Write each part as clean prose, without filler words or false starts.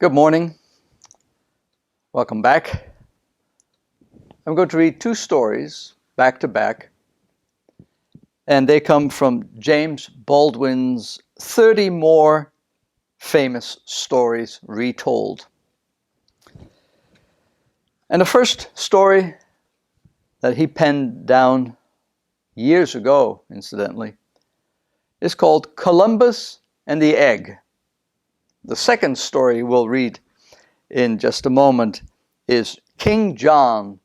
Good morning. Welcome back. I'm going to read two stories back to back, and they come from James Baldwin's 30 More Famous Stories Retold. And the first story that he penned down years ago, incidentally, is called Columbus and the Egg. The second story we'll read in just a moment is King John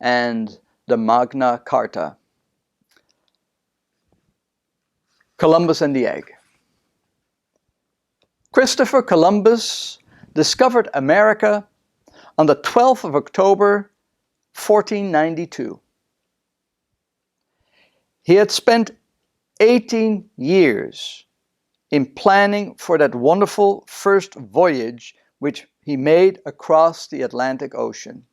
and the Magna Carta. Columbus and the Egg. Christopher Columbus discovered America on the 12th of October, 1492. He had spent 18 years in planning for that wonderful first voyage which he made across the Atlantic Ocean.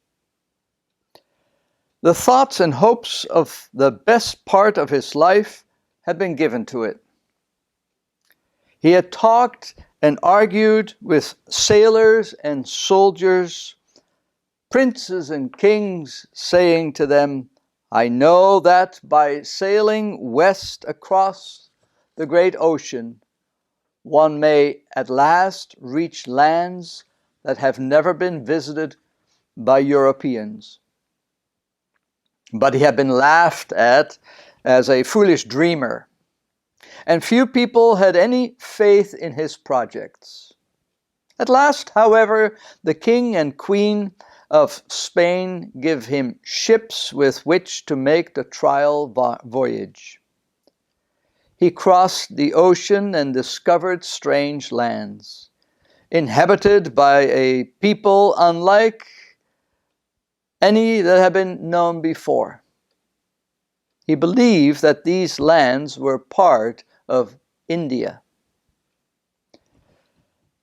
The thoughts and hopes of the best part of his life had been given to it. He had talked and argued with sailors and soldiers, princes and kings, saying to them, "I know that by sailing west across the great ocean, one may at last reach lands that have never been visited by Europeans." But he had been laughed at as a foolish dreamer, and few people had any faith in his projects. At last, however, the king and queen of Spain gave him ships with which to make the trial voyage. He crossed the ocean and discovered strange lands, inhabited by a people unlike any that had been known before. He believed that these lands were part of India.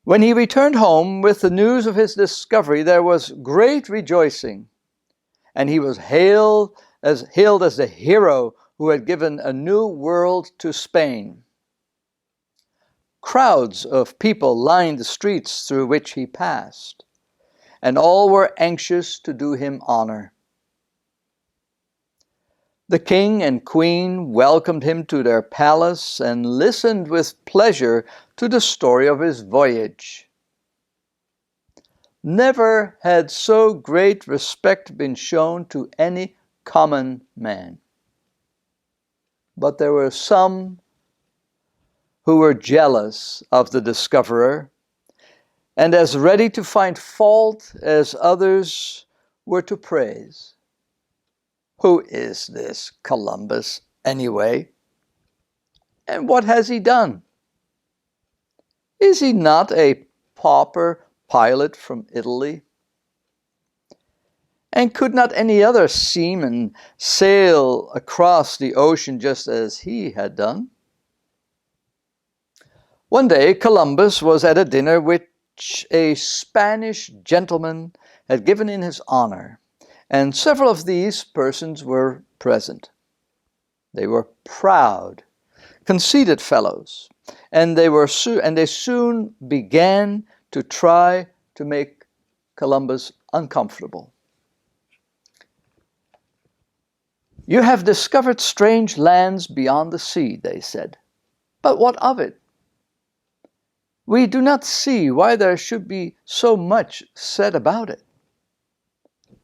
When he returned home with the news of his discovery, there was great rejoicing, and he was hailed as the hero who had given a new world to Spain. Crowds of people lined the streets through which he passed, and all were anxious to do him honor. The king and queen welcomed him to their palace and listened with pleasure to the story of his voyage. Never had so great respect been shown to any common man. But there were some who were jealous of the discoverer, and as ready to find fault as others were to praise. Who is this Columbus, anyway? And what has he done? Is he not a pauper pilot from Italy? And could not any other seaman sail across the ocean just as he had done? One day Columbus was at a dinner which a Spanish gentleman had given in his honor, and several of these persons were present. They were proud, conceited fellows, and they soon began to try to make Columbus uncomfortable. "You have discovered strange lands beyond the sea," they said. "But what of it? We do not see why there should be so much said about it.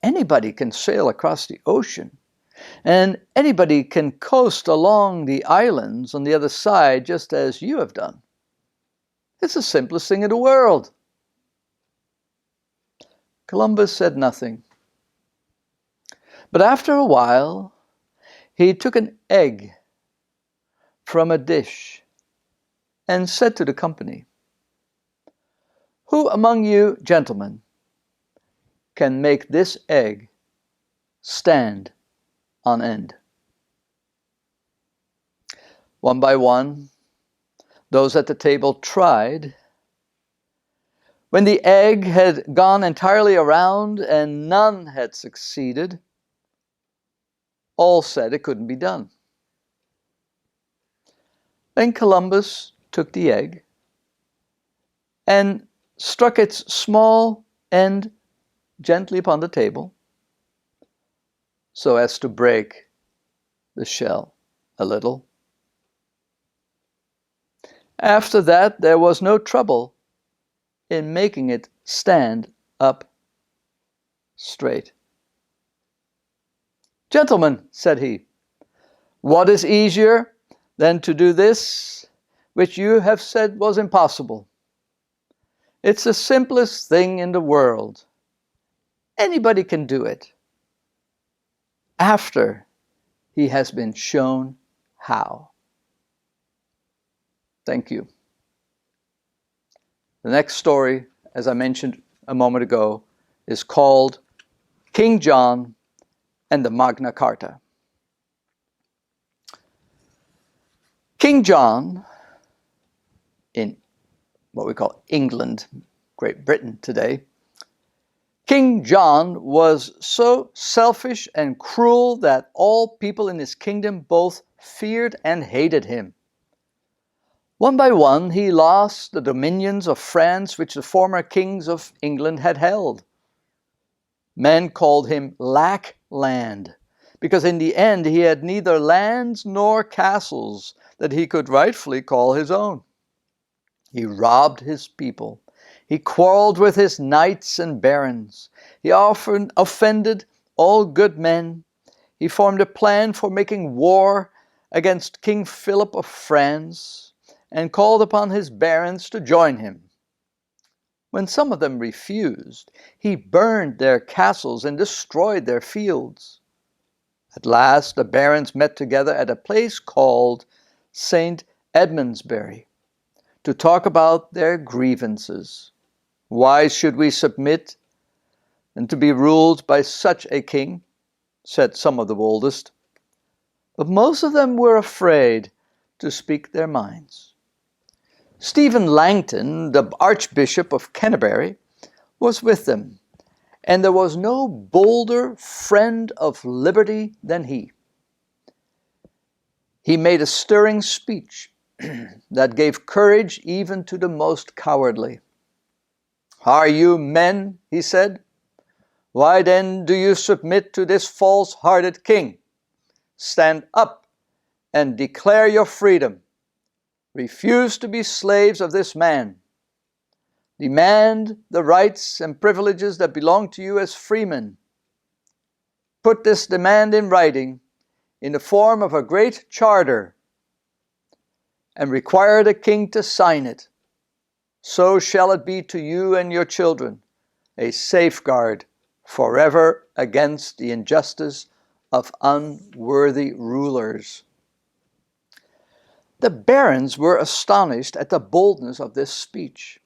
Anybody can sail across the ocean, and anybody can coast along the islands on the other side just as you have done. It's the simplest thing in the world." Columbus said nothing. But after a while, he took an egg from a dish and said to the company, "Who among you gentlemen can make this egg stand on end?" One by one, those at the table tried. When the egg had gone entirely around and none had succeeded, all said it couldn't be done. Then Columbus took the egg and struck its small end gently upon the table, so as to break the shell a little. After that, there was no trouble in making it stand up straight. "Gentlemen," said he, "what is easier than to do this which you have said was impossible? It's the simplest thing in the world. Anybody can do it, after he has been shown how." Thank you. The next story, as I mentioned a moment ago, is called King John and the Magna Carta. King John, in what we call England, Great Britain today, King John was so selfish and cruel that all people in his kingdom both feared and hated him. One by one, he lost the dominions of France which the former kings of England had held. Men called him Lackland, because in the end he had neither lands nor castles that he could rightfully call his own. He robbed his people. He quarreled with his knights and barons. He often offended all good men. He formed a plan for making war against King Philip of France and called upon his barons to join him. When some of them refused, he burned their castles and destroyed their fields. At last, the barons met together at a place called St. Edmundsbury to talk about their grievances. "Why should we submit and to be ruled by such a king?" said some of the boldest. But most of them were afraid to speak their minds. Stephen Langton, the Archbishop of Canterbury, was with them, and there was no bolder friend of liberty than he. He made a stirring speech that gave courage even to the most cowardly. "Are you men?" he said. "Why then do you submit to this false-hearted king? Stand up and declare your freedom. Refuse to be slaves of this man. Demand the rights and privileges that belong to you as freemen. Put this demand in writing in the form of a great charter and require the king to sign it. So shall it be to you and your children, a safeguard forever against the injustice of unworthy rulers." The barons were astonished at the boldness of this speech.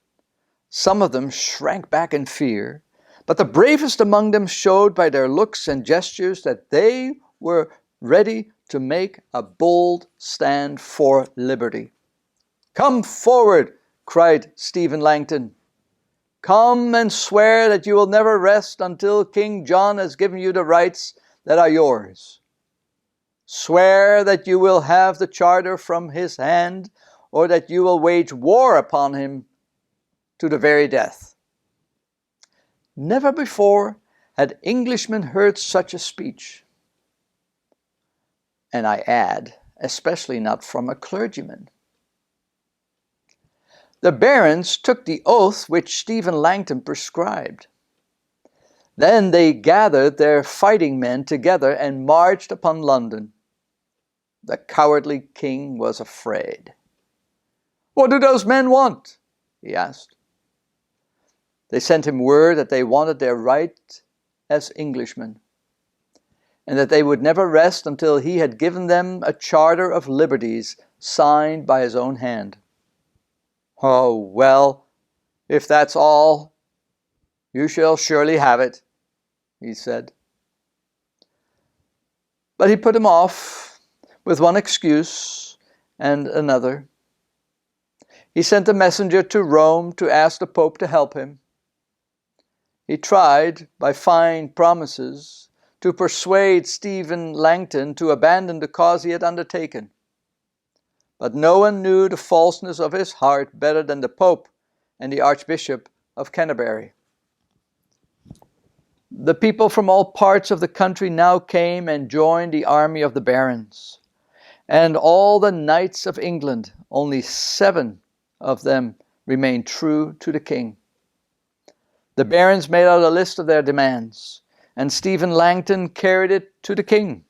Some of them shrank back in fear, but the bravest among them showed by their looks and gestures that they were ready to make a bold stand for liberty. "Come forward," cried Stephen Langton. "Come and swear that you will never rest until King John has given you the rights that are yours. Swear that you will have the charter from his hand, or that you will wage war upon him to the very death." Never before had Englishmen heard such a speech. And I add, especially not from a clergyman. The barons took the oath which Stephen Langton prescribed. Then they gathered their fighting men together and marched upon London. The cowardly king was afraid. "What do those men want?" he asked. They sent him word that they wanted their right as Englishmen, and that they would never rest until he had given them a charter of liberties signed by his own hand. "Oh, well, if that's all, you shall surely have it," he said. But he put him off with one excuse and another. He sent a messenger to Rome to ask the Pope to help him. He tried, by fine promises, to persuade Stephen Langton to abandon the cause he had undertaken. But no one knew the falseness of his heart better than the Pope and the Archbishop of Canterbury. The people from all parts of the country now came and joined the army of the barons. And all the knights of England, only 7 of them remained true to the king. The barons made out a list of their demands, and Stephen Langton carried it to the king.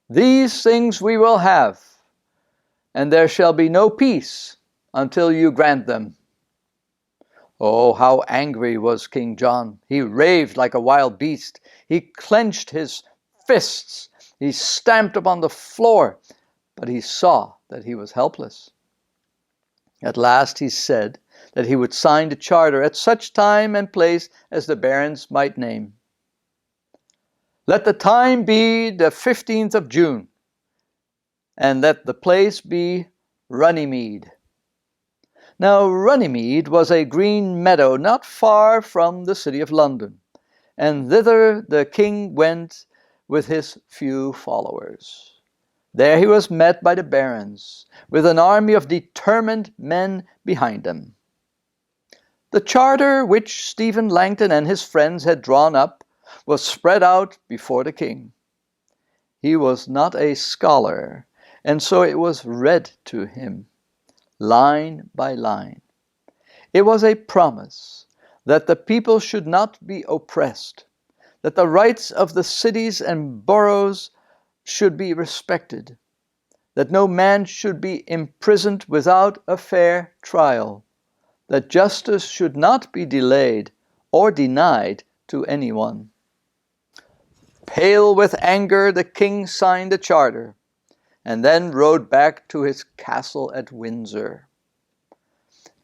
"These things we will have, and there shall be no peace until you grant them." Oh, how angry was King John! He raved like a wild beast. He clenched his fists. He stamped upon the floor, but he saw that he was helpless. At last he said that he would sign the charter at such time and place as the barons might name. "Let the time be the 15th of June, and let the place be Runnymede." Now Runnymede was a green meadow not far from the city of London, and thither the king went with his few followers. There he was met by the barons, with an army of determined men behind them. The charter which Stephen Langton and his friends had drawn up was spread out before the king. He was not a scholar, and so it was read to him, line by line. It was a promise that the people should not be oppressed, that the rights of the cities and boroughs should be respected, that no man should be imprisoned without a fair trial, that justice should not be delayed or denied to anyone. Pale with anger, the king signed the charter, and then rode back to his castle at Windsor.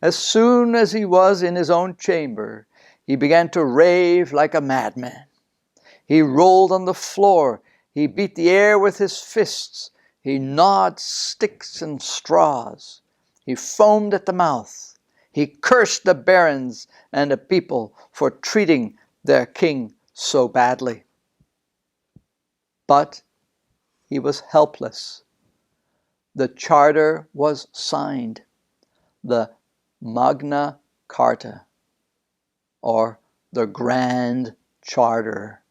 As soon as he was in his own chamber, he began to rave like a madman. He rolled on the floor, he beat the air with his fists, he gnawed sticks and straws, he foamed at the mouth, he cursed the barons and the people for treating their king so badly. But he was helpless. The charter was signed, the Magna Carta, or the Grand Charter,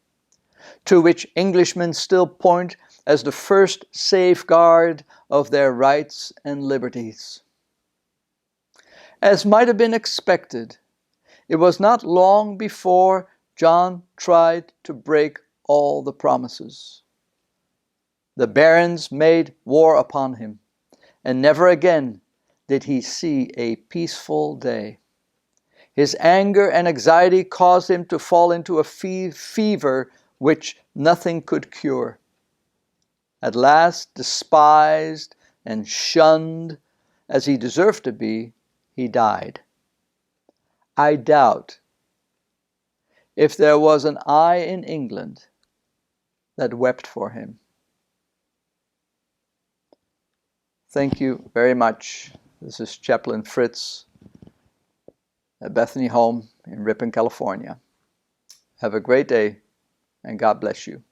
to which Englishmen still point as the first safeguard of their rights and liberties. As might have been expected, it was not long before John tried to break all the promises. The barons made war upon him, and never again did he see a peaceful day. His anger and anxiety caused him to fall into a fever which nothing could cure. At last, despised and shunned as he deserved to be, he died. I doubt if there was an eye in England that wept for him. Thank you very much. This is Chaplain Fritz at Bethany Home in Ripon, California. Have a great day, and God bless you.